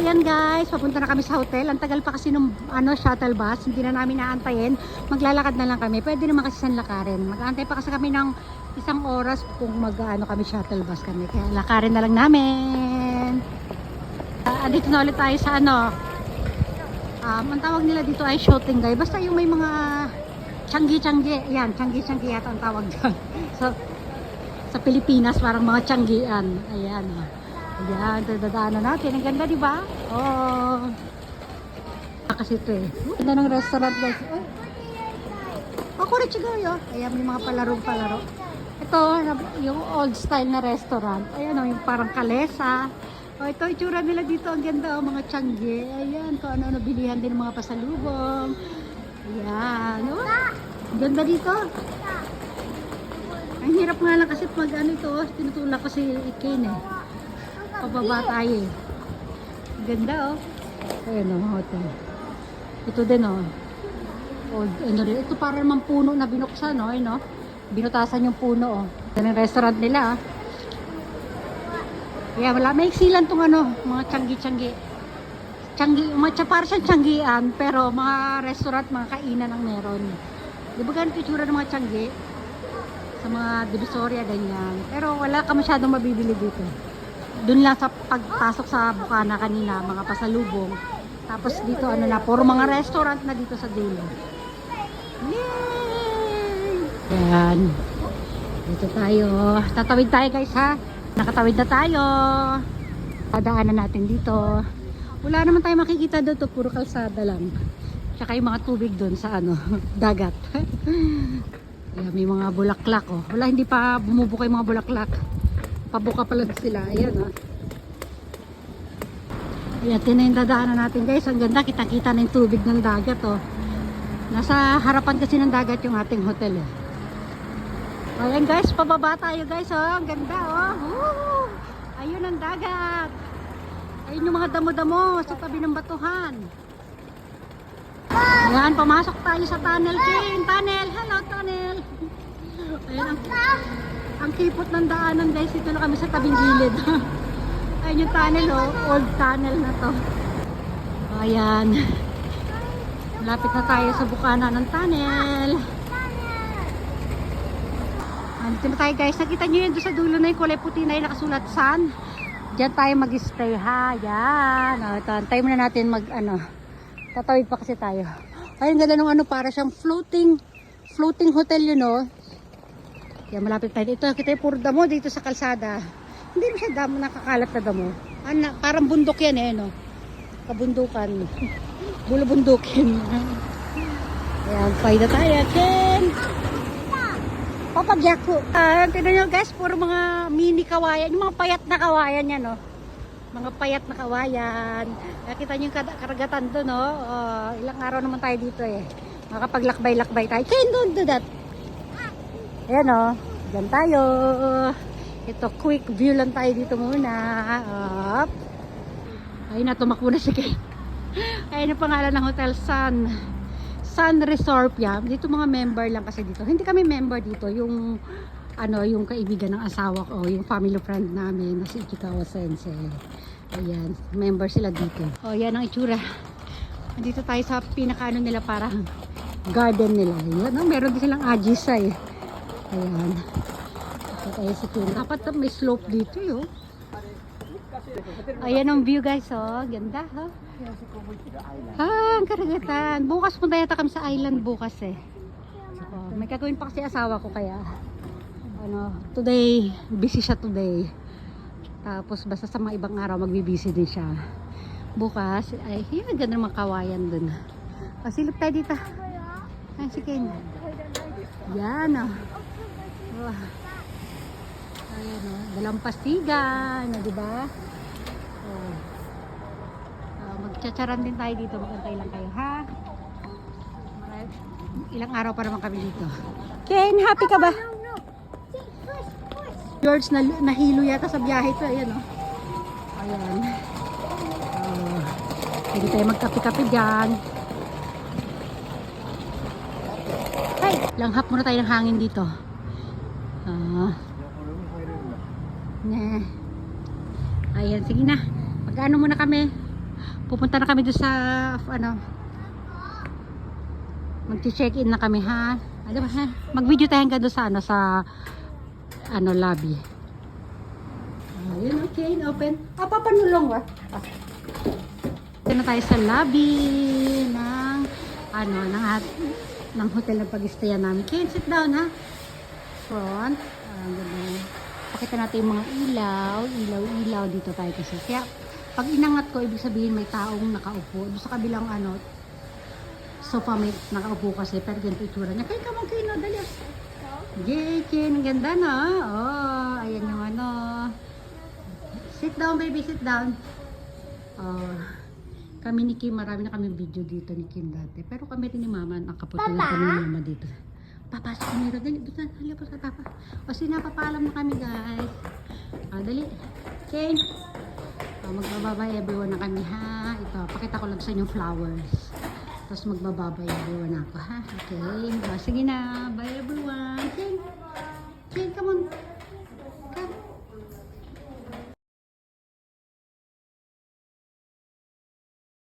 ayan guys, papunta na kami sa hotel. Ang tagal pa kasi nung shuttle bus, hindi na namin naantayin. Maglalakad na lang kami. Pwede naman kasi lakarin. Mag-aantay pa kasi kami ng isang oras kung kami shuttle bus kami. Kaya lakarin na lang namin. Andito na ulit tayo sa ang tawag nila dito ay shooting guy. Basta yung may mga tiyanggi-tiyanggi. Yan, tiyanggi-tiyanggi yata ang tawag dyan. So, sa Pilipinas parang mga tiyanggian. Ayan. Ayan, dadaanan natin. Ang ganda, di ba? Oh. Kasi ito eh. Ganda ng restaurant guys. Ako rin sigaw. Ayan, may mga palaro. Ito, yung old style na restaurant. Ayan, yung parang kalesa. Ito, itsura nila dito. Ang ganda, mga tiyanggi. Ayan, kung ano-ano bilihan din ng mga pasalubong. Ayan. Ang ganda dito. Ang hirap nga lang kasi pag ito, tinutulak ko si Kane eh. Pababa tayo eh. Ganda Ayan hotel. Ito din Old, ito para naman puno na binuksan binutasan yung puno Yan ang restaurant nila Ayan, wala. May iksilan tong mga tiyanggi-tiyanggi. Para siyang tiyanggian, pero mga restaurant, mga kainan ang meron. Di ba ganito itsura ng mga tiyanggi? Sa mga divisoria, ganyan. Pero wala ka masyadong mabibili dito. Doon lang sa pagpasok sa Bukana kanina, mga pasalubong. Tapos dito puro mga restaurant na dito sa dulo. Yay! Yan. Dito tayo. Tatawid tayo guys ha. Nakatawid na tayo. Dadaanan natin dito. Wala naman tayo makikita doon. Puro kalsada lang. Tsaka yung mga tubig doon sa dagat. Yan, may mga bulaklak Wala, hindi pa bumubuka yung mga bulaklak. Pabuka pala sila. Ayan Ayan, tinadaanan natin guys. Ang ganda, kita-kita na yung tubig ng dagat Nasa harapan kasi ng dagat yung ating hotel Ayan guys, pababa tayo guys Ang ganda Ayun ang dagat. Ayun yung mga damo-damo sa tabi ng batuhan. Ayan, pamasok tayo sa tunnel. Tunnel, hello tunnel. Ayan ang kipot ng daanan guys, ito na kami sa tabing gilid. Ayun yung tunnel old tunnel na to. Ayan. Malapit na tayo sa bukana ng tunnel. Dito na tayo guys, nakita nyo yun doon sa dulo na yung kulay puti na yung nakasulat Sun. Diyan tayo mag-stay ha. Yan. Tayo muna natin tatawid pa kasi tayo. Ayun, ganda nung para siyang floating hotel yun Yan, malapit tayo. Ito, kita yung puro damo dito sa kalsada. Hindi na siya damo, nakakalat na damo. Parang bundok yan kabundukan. Bulubundukin. Ayan, payda tayo. Ken! Papa Jacko. Tignan nyo guys, puro mga mini kawayan. Yung mga payat na kawayan yan Mga payat na kawayan. Nakita nyo yung karagatan doon ilang araw naman tayo dito Makapaglakbay-lakbay tayo. Ken, don't do that. Ayan dyan tayo. Ito, quick view lang tayo dito muna. Up. Ayun na, tumakbo na si Ken. Ayun ang pangalan ng hotel, Sun Resort yan. Dito mga member lang kasi dito. Hindi kami member dito. Yung kaibigan ng asawa ko, yung family friend namin, na si Ichikawa Sensei. Ayan, member sila dito. Yan ang itsura. Dito tayo sa pinakaano nila, parang garden nila. Ayan, meron din silang ajisa Ayan. Ito tayo sa tuna. Dapat may slope dito Ayan ang view guys ganda ang karagatan. Bukas punta yata kami sa island bukas may gagawin pa kasi asawa ko kaya today busy siya today. Tapos basta sa mga ibang araw magbibisi din siya. Bukas ay ganda ng mga kawayan dun. Silip tayo dito. Ay sige. Yan ayan dalampastigan diba? Magtsatsaran din tayo dito. Magantay lang kayo ha. Ilang araw pa naman kami dito. Ken, happy ka ba? George nahilo yata sa biyahe ito. Ayan Ayan. Hindi tayo magkape-kape dyan. Hey, langhap muna tayo ng hangin dito. Ayan, sige na. Mag-ano muna kami. Pupunta na kami doon sa, ano, mag-check-in na kami ha. Ano ba ha? Mag-video tayo hanggang doon sa, ano, sa, ano, lobby. Ayun, okay, open. Papanulong ba? Ito na tayo sa lobby ng, ano, ng hotel na pag-stayan namin. Okay, sit down ha. Front. Pakita natin yung mga ilaw dito tayo kasi. Kaya, pag inangat ko, ibig sabihin may taong nakaupo. Doon sa kabilang ano, sofa may nakaupo kasi. Pero ganito itsura niya. Kaya kamang kayo, no? Dali. Yay, Ken. Ang ganda, no? Oh, ayan yung ano. Sit down, baby. Sit down. Oh, kami ni Kim, marami na kami video dito ni Kim dati. Pero kami rin ni Mama, nakapunta na kami ni Mama dito. Papasok kami rin. Dali, doon. Halika po sa papa. O sinapapaalam na kami, guys. O, dali. Ken. Magbababay everyone na kami ha. Ito, pakita ko lang sa inyo flowers. Tapos magbababay everyone ako ha. Okay. Sige na. Bye everyone.